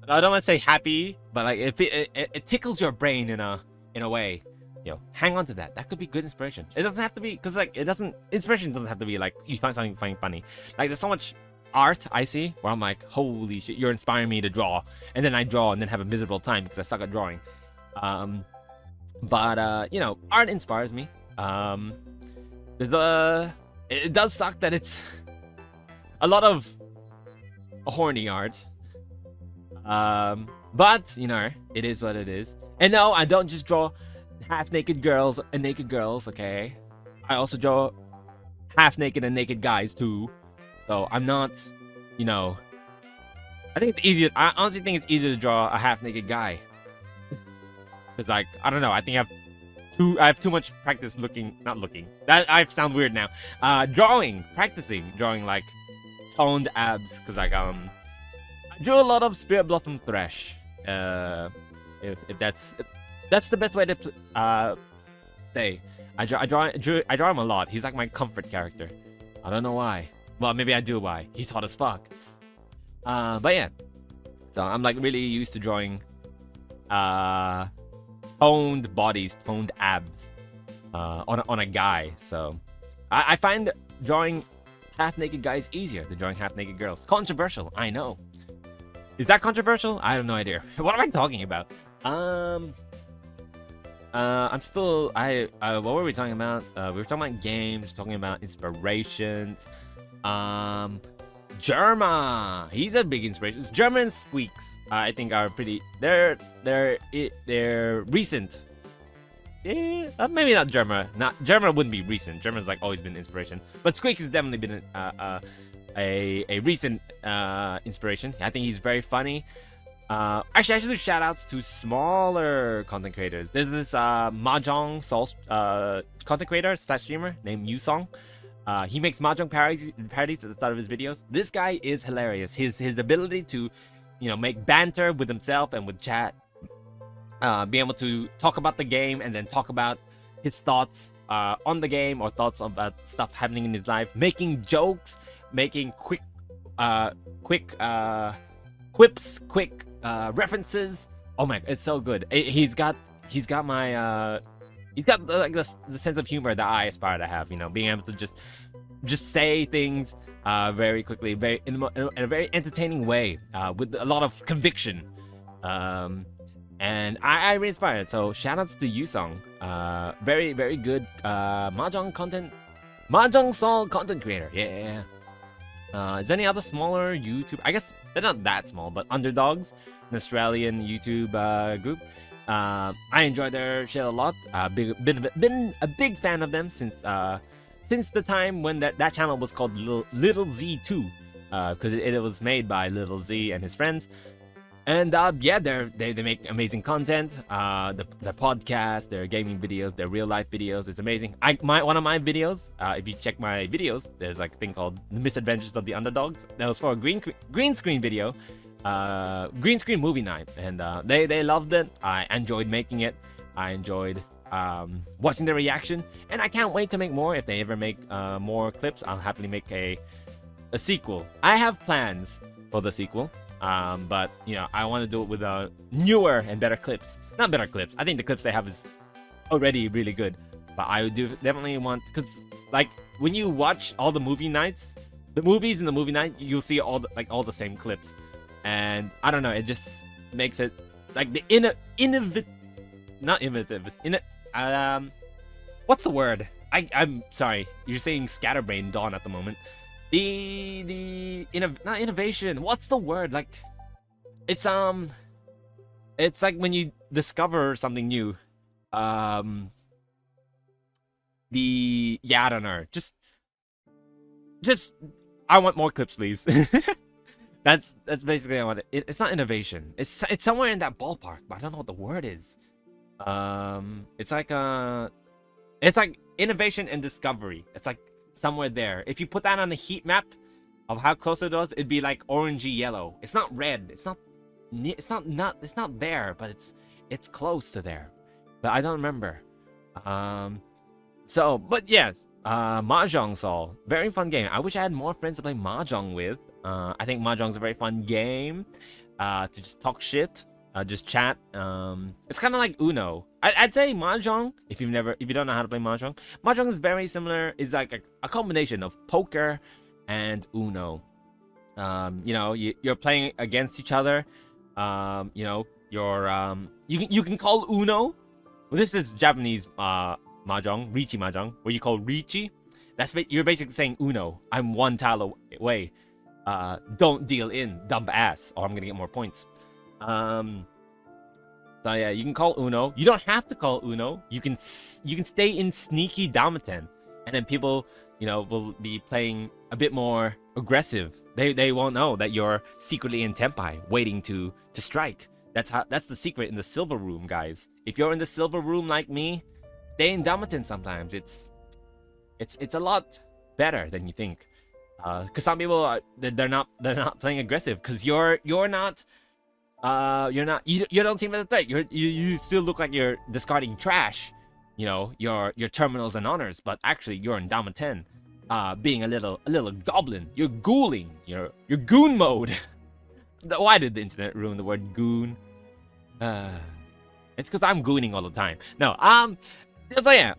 I don't want to say happy, but like if it tickles your brain in a way, hang on to that. That could be good inspiration. It doesn't have to be, because like inspiration doesn't have to be like you find something funny. Like there's so much art I see where I'm like, holy shit, you're inspiring me to draw, and then I draw and then have a miserable time because I suck at drawing. But art inspires me. It does suck that it's a lot of horny art. But it is what it is. And no, I don't just draw half naked girls and naked girls, okay? I also draw half naked and naked guys too. So I'm not, I think it's easier. I honestly think it's easier to draw a half-naked guy. Because like, I don't know. I think I have too much practice not looking. That I sound weird now. Practicing drawing like toned abs. Because like I drew a lot of Spirit Blossom Thresh. If that's the best way to say. I draw him a lot. He's like my comfort character. I don't know why. Well, maybe I do why. He's hot as fuck. But yeah. So I'm like really used to drawing toned bodies, toned abs on a guy. So I find drawing half-naked guys easier than drawing half-naked girls. Controversial, I know. Is that controversial? I have no idea. What am I talking about? I'm still what were we talking about? We were talking about games, talking about inspirations. Germa, he's a big inspiration. Germa and Squeaks, I think are pretty. They're recent. Maybe not Germa. Germa wouldn't be recent. Germa's like always been inspiration, but Squeaks has definitely been a recent inspiration. I think he's very funny. Actually, I should do shout outs to smaller content creators. There's this Mahjong content creator / streamer named Yusong. He makes Mahjong parodies at the start of his videos. This guy is hilarious. His ability to, make banter with himself and with chat, be able to talk about the game and then talk about his thoughts on the game or thoughts about stuff happening in his life, making jokes, making quick quips, quick references. Oh my, it's so good. He's got my he's got like the sense of humor that I aspire to have. Being able to just say things very quickly, in a very entertaining way, with a lot of conviction. And I really inspired. So shout outs to Yusong. Very, very good Mahjong Sol content creator. Yeah. Is there any other smaller YouTube? I guess they're not that small, but Underdogs, an Australian YouTube group. I enjoy their shit a lot. Been a big fan of them since the time when that channel was called Little Z2, because it was made by Little Z and his friends. And yeah, they make amazing content. The podcast, their gaming videos, their real life videos, it's amazing. One of my videos, if you check my videos, there's like a thing called The Misadventures of the Underdogs. That was for a green screen video, green screen movie night, and they loved it. I enjoyed making it. I enjoyed watching their reaction, and I can't wait to make more. If they ever make more clips, I'll happily make a a sequel. I have plans for the sequel. But you know, I want to do it with newer and better clips. Not better clips. I think the clips they have is already really good. But I do definitely want, because like when you watch all the movie nights, the movies in the movie night, you'll see all the same clips, and I don't know, it just makes it like the what's the word? I'm sorry, you're saying scatterbrain dawn at the moment. Not innovation. What's the word? Like, it's like when you discover something new. I don't know. Just I want more clips, please. That's basically I want it. It's not innovation. It's somewhere in that ballpark, but I don't know what the word is. It's like innovation and discovery. It's like somewhere there. If you put that on a heat map of how close it was, it'd be like orangey yellow. It's not red. It's not there, but it's close to there. But I don't remember. But yes, Mahjong Sol, very fun game. I wish I had more friends to play Mahjong with. I think Mahjong's a very fun game to just talk shit, just chat. It's kind of like Uno. I'd say Mahjong, if you don't know how to play Mahjong, Mahjong is very similar. It's like a combination of poker and Uno. You know, you're playing against each other. You know, you can call Uno. Well, this is Japanese Mahjong, Richi Mahjong, where you call Richi. You're basically saying Uno. I'm one tile away. Don't deal in, dump ass, or I'm gonna get more points. So yeah, you can call Uno. You don't have to call Uno. You can stay in sneaky Damaten, and then people, you know, will be playing a bit more aggressive. They won't know that you're secretly in Tenpai, waiting to strike. That's the secret in the silver room, guys. If you're in the silver room like me, stay in Damaten sometimes. It's a lot better than you think. Because some people they're not playing aggressive because you don't seem like a threat. You still look like you're discarding trash, you know, your terminals and honors, but actually you're in Damaten, being a little goblin. You're ghouling. You're goon mode. Why did the internet ruin the word goon? It's because I'm gooning all the time. No, so yeah,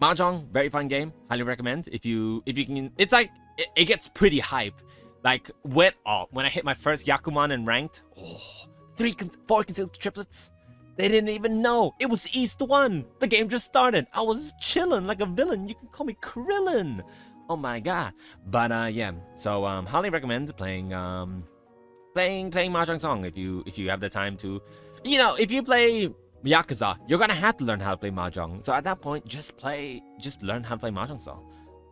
Mahjong, very fun game. Highly recommend if you can. It's like it gets pretty hype. Like when I hit my first Yakuman and ranked, 4 consecutive triplets. They didn't even know it was East 1. The game just started. I was chilling like a villain. You can call me Krillin. Oh my god. But yeah. So highly recommend playing Mahjong Song if you have the time to. You know, if you play Yakuza, you're gonna have to learn how to play Mahjong. So at that point, just learn how to play Mahjong Song.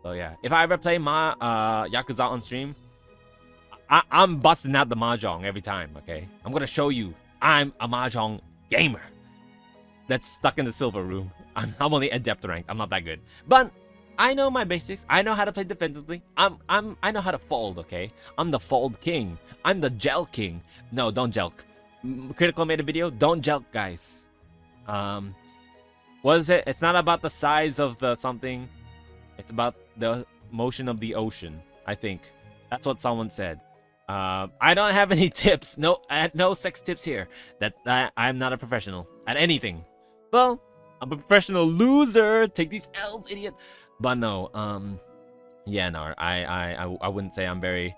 So yeah, if I ever play Yakuza on stream, I'm busting out the Mahjong every time, okay? I'm gonna show you I'm a Mahjong gamer that's stuck in the silver room. I'm only adept ranked. I'm not that good. But I know my basics. I know how to play defensively. I know how to fold, okay? I'm the fold king. I'm the gel king. No, don't jelk. Critical made a video. Don't jelk, guys. What is it? It's not about the size of the something. It's about the motion of the ocean, I think. That's what someone said. I don't have any tips. No sex tips here. I'm not a professional at anything. Well, I'm a professional loser. Take these L's, idiot. But no, yeah, no, I wouldn't say I'm very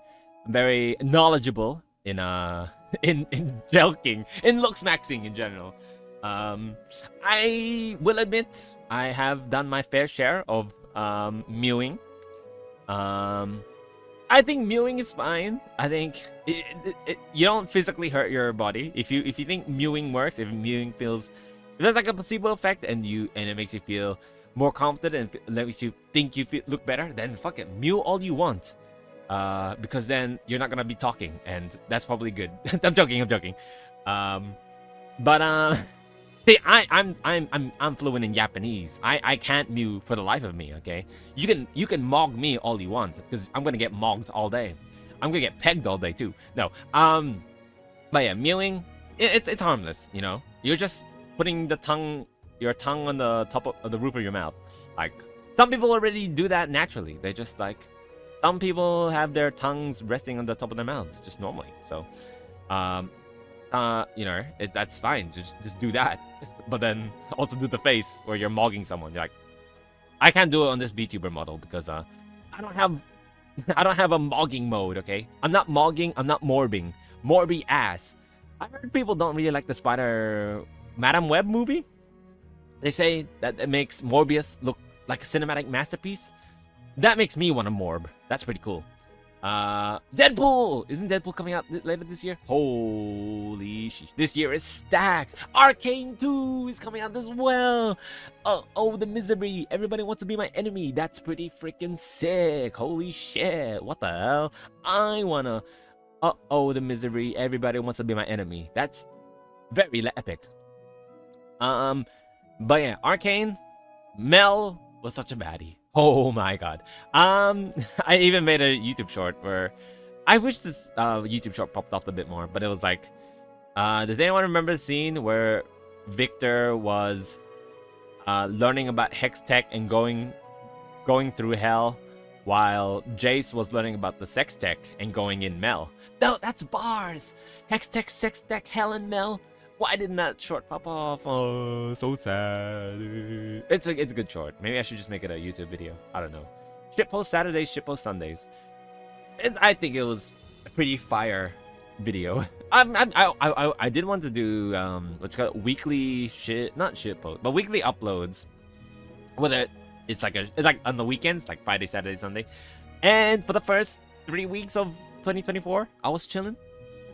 knowledgeable in jelking, in looks maxing in general. I will admit I have done my fair share of mewing. I think mewing is fine. I think you don't physically hurt your body. If you think mewing works, if mewing feels like a placebo effect, and it makes you feel more confident and makes you think you look better, then fuck it, mew all you want. Because then you're not gonna be talking, and that's probably good. I'm joking. See, I'm fluent in Yapanese. I can't mew for the life of me. Okay, you can mog me all you want, because I'm gonna get mogged all day. I'm gonna get pegged all day too. No, but yeah, mewing, it's harmless. You know, you're just putting your tongue on the top of the roof of your mouth. Like some people already do that naturally. They just like Some people have their tongues resting on the top of their mouths just normally. So, um, that's fine. Just do that. But then also do the face where you're mogging someone. You're like, I can't do it on this VTuber model because I don't have I don't have a mogging mode. Okay, I'm not mogging. I'm not morbing. Morby ass. I heard people don't really like the Spider Madam Web movie. They say that it makes Morbius look like a cinematic masterpiece. That makes me want to morb. That's pretty cool. Deadpool! Isn't Deadpool coming out later this year? Holy shit. This year is stacked. Arcane 2 is coming out as well. Oh, the misery. Everybody wants to be my enemy. That's pretty freaking sick. Holy shit. What the hell? I wanna... oh, the misery. Everybody wants to be my enemy. That's very epic. But yeah, Arcane. Mel was such a baddie. Oh my god. I even made a YouTube short where I wish this YouTube short popped off a bit more, but it was like, does anyone remember the scene where Victor was learning about Hex Tech and going through hell while Jace was learning about the Sex Tech and going in Mel? No, that's bars. Hex Tech, Sex Tech, Hell and Mel. Why didn't that short pop off? Oh, so sad. It's a good short. Maybe I should just make it a YouTube video. I don't know. Shitpost Saturdays, shitpost Sundays. And I think it was a pretty fire video. I did want to do what you call it, weekly not shitpost, but weekly uploads. Whether it's like on the weekends, like Friday, Saturday, Sunday. And for the first 3 weeks of 2024, I was chilling.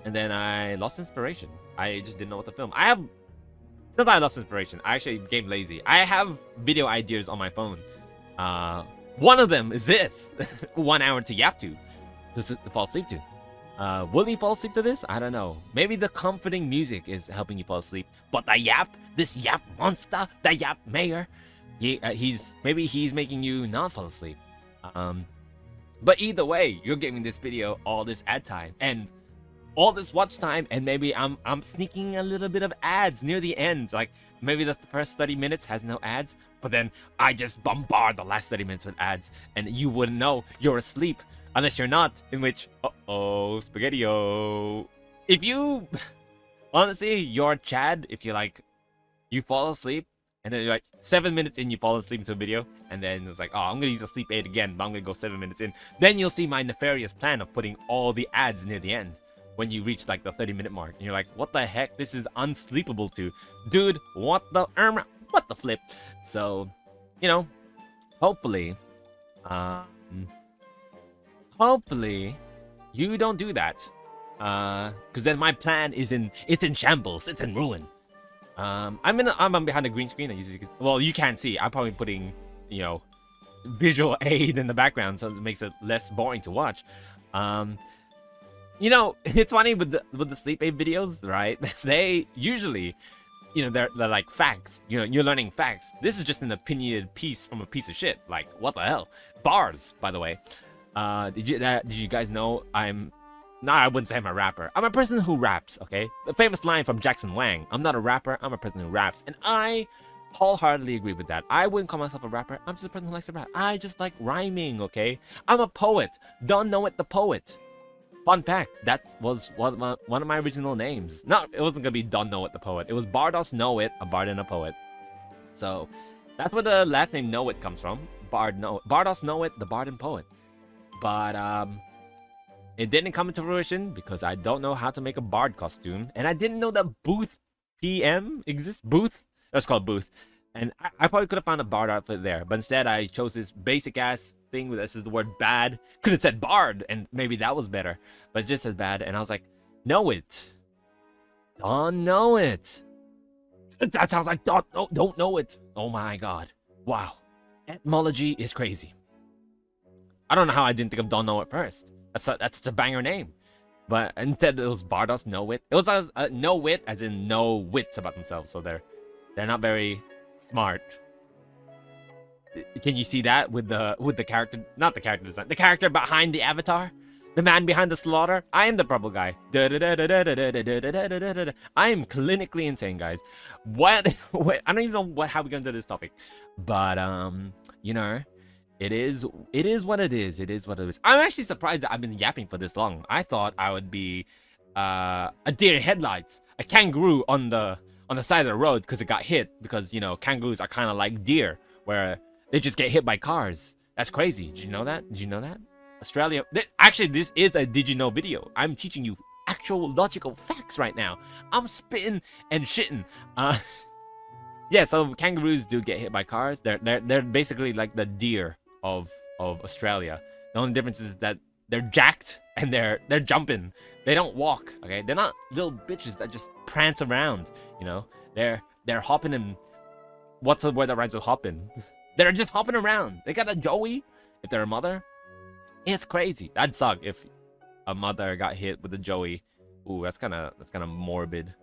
And then I lost inspiration. I just didn't know what to film. It's not that I lost inspiration. I actually became lazy. I have video ideas on my phone. One of them is this. 1 hour to yap to fall asleep to. Will you fall asleep to this? I don't know. Maybe the comforting music is helping you fall asleep. But the yap, this yap monster, the yap mayor, he's making you not fall asleep. But either way, you're giving this video all this ad time and all this watch time, and maybe I'm sneaking a little bit of ads near the end. Like maybe the first 30 minutes has no ads, but then I just bombard the last 30 minutes with ads, and you wouldn't know you're asleep unless you're not. In which, spaghetti-o. If you honestly, you're Chad. If you fall asleep, and then you're like 7 minutes in, you fall asleep into a video, and then it's like, oh, I'm gonna use a sleep aid again, but I'm gonna go 7 minutes in. Then you'll see my nefarious plan of putting all the ads near the end. When you reach like the 30-minute mark, and you're like, what the heck? This is unsleepable to. Dude, what the flip? So, hopefully you don't do that. Because then my plan it's in shambles, it's in ruin. I'm behind a green screen. You can't see. I'm probably putting, visual aid in the background, so it makes it less boring to watch. It's funny with the sleep aid videos, right? They usually, they're like facts. You're learning facts. This is just an opinionated piece from a piece of shit. Like, what the hell? Bars, by the way. Did you guys know I wouldn't say I'm a rapper. I'm a person who raps, okay? The famous line from Jackson Wang. I'm not a rapper, I'm a person who raps. And I wholeheartedly agree with that. I wouldn't call myself a rapper. I'm just a person who likes to rap. I just like rhyming, okay? I'm a poet. Don't know it, the poet. Fun fact, that was one of my original names. No, it wasn't gonna be Don't Know It the Poet. It was Bardos Know It, a bard and a poet. So that's where the last name Know It comes from. Bardos Know It, the bard and poet. But it didn't come into fruition because I don't know how to make a bard costume, and I didn't know that Booth PM exists. Booth? That's called Booth. And I probably could have found a bard outfit there, but instead I chose this basic ass thing where this is the word bad. Could have said bard, and maybe that was better, but it just says bad. And I was like, know it. Don't know it. That sounds like don't know it. Oh my god. Wow. Etymology is crazy. I don't know how I didn't think of Don't Know It first. That's such a banger name. But instead it was Bardos Know It. It was no wit, as in no wits about themselves. So they're not very smart. Can you see that with the character? Not the character design. The character behind the avatar. The man behind the slaughter. I am the purple guy. I am clinically insane, guys. What? I don't even know how we're gonna do this topic. But It is what it is. It is what it is. I'm actually surprised that I've been yapping for this long. I thought I would be a deer in headlights, a kangaroo on the side of the road because it got hit. Because you know kangaroos are kind of like deer, where they just get hit by cars. That's crazy. Did you know that? Did you know that? Australia. Actually, this is a Did You Know video. I'm teaching you actual logical facts right now. I'm spitting and shitting. Yeah. So kangaroos do get hit by cars. They're basically like the deer of Australia. The only difference is that they're jacked and they're jumping. They don't walk, okay? They're not little bitches that just prance around, you know? They're hopping and what's the word that rhymes with hopping? They're just hopping around. They got a joey if they're a mother. It's crazy. That'd suck if a mother got hit with a joey. Ooh, that's kind of morbid.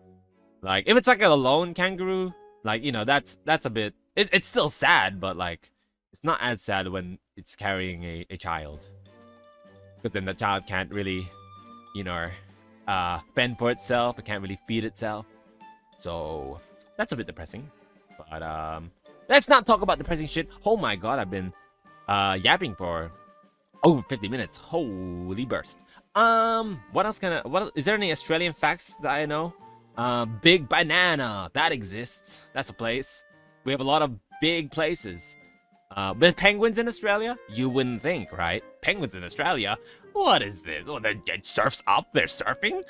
Like if it's like a lone kangaroo, like you know, that's a bit it's still sad, but like it's not as sad when it's carrying a child. Because then the child can't really, you know, fend for itself. It can't really feed itself. So that's a bit depressing. But let's not talk about depressing shit. Oh my god, I've been yapping for over 50 minutes. Holy burst. What else is there any Australian facts that I know? Big Banana, that exists. That's a place. We have a lot of big places. But penguins in Australia? You wouldn't think, right? Penguins in Australia? What is this? Oh, they're surfs up? They're surfing?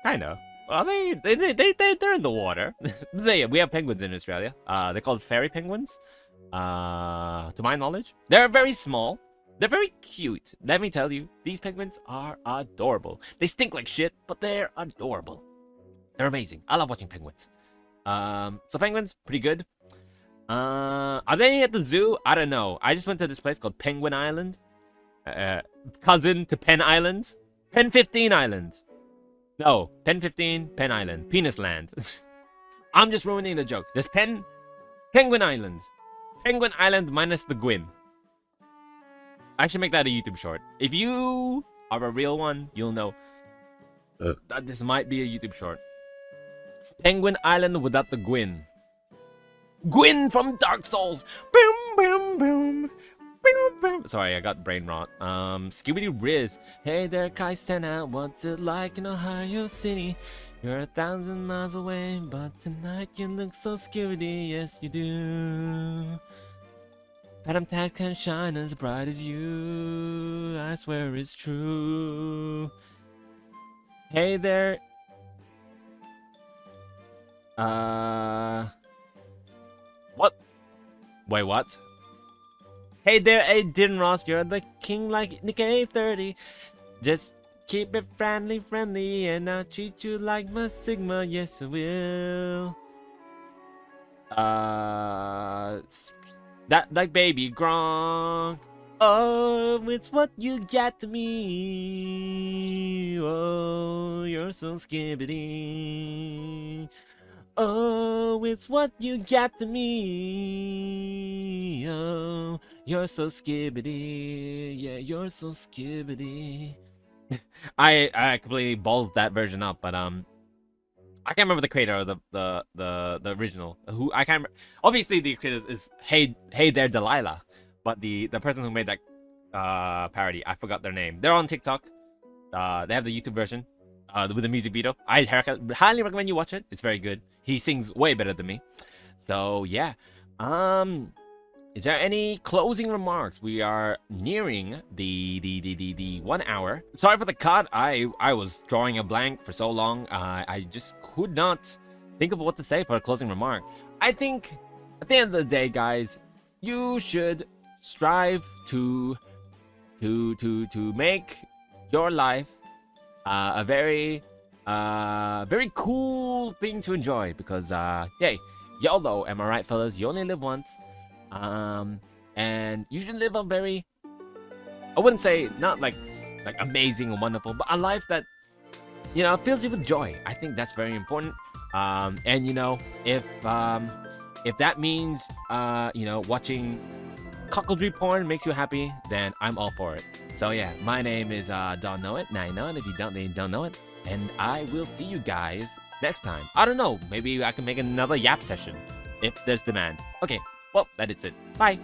Kinda. Well, they're in the water. We have penguins in Australia. They're called fairy penguins. To my knowledge. They're very small. They're very cute. Let me tell you, these penguins are adorable. They stink like shit, but they're adorable. They're amazing. I love watching penguins. So penguins, pretty good. Are they at the zoo? I don't know. I just went to this place called Penguin Island. Cousin to Penn Island. Pen 15 Island. No, Pen 15, Penn Island. Penis Land. I'm just ruining the joke. There's Penguin Island. Penguin Island minus the Gwyn. I should make that a YouTube short. If you are a real one, you'll know that this might be a YouTube short. Penguin Island without the Gwyn. Gwyn from Dark Souls. Boom, boom, boom. Boom, boom. Sorry, I got brain rot. Scooby-Doo Riz. Hey there, Kai Stena. What's it like in Ohio City? You're 1,000 miles away, but tonight you look so Scooby-Doo. Yes, you do. Phantom Tags can shine as bright as you. I swear it's true. Hey there. What? Wait, what? Hey there, Aiden Ross. You're the king like Nick A30. Just keep it friendly, and I'll treat you like my Sigma. Yes, I will. That like baby Gronk. Oh, it's what you get to me. Oh, you're so skibbity. Oh, it's what you get to me. Oh, you're so skibbity. Yeah, you're so skibbity. I completely balled that version up, but I can't remember the creator of the original. Who I can't remember. Obviously, the creator is Hey There Delilah, but the person who made that parody, I forgot their name. They're on TikTok. They have the YouTube version with the music video. I highly recommend you watch it. It's very good. He sings way better than me. So yeah. Is there any closing remarks? We are nearing the 1 hour. Sorry for the cut. I was drawing a blank for so long. I just could not think of what to say for a closing remark. I think at the end of the day, guys, you should strive to make your life a very cool thing to enjoy, because yay, YOLO, am I right, fellas? You only live once. And you should live a very, I wouldn't say not like amazing and wonderful, but a life that, you know, fills you with joy. I think that's very important. And you know, if that means you know, watching cuckoldry porn makes you happy, then I'm all for it. So yeah, my name is Don't Know It. Now you know it. If you don't, then you don't know it. And I will see you guys next time. I don't know, maybe I can make another yap session if there's demand. Okay, well, that is it. Bye.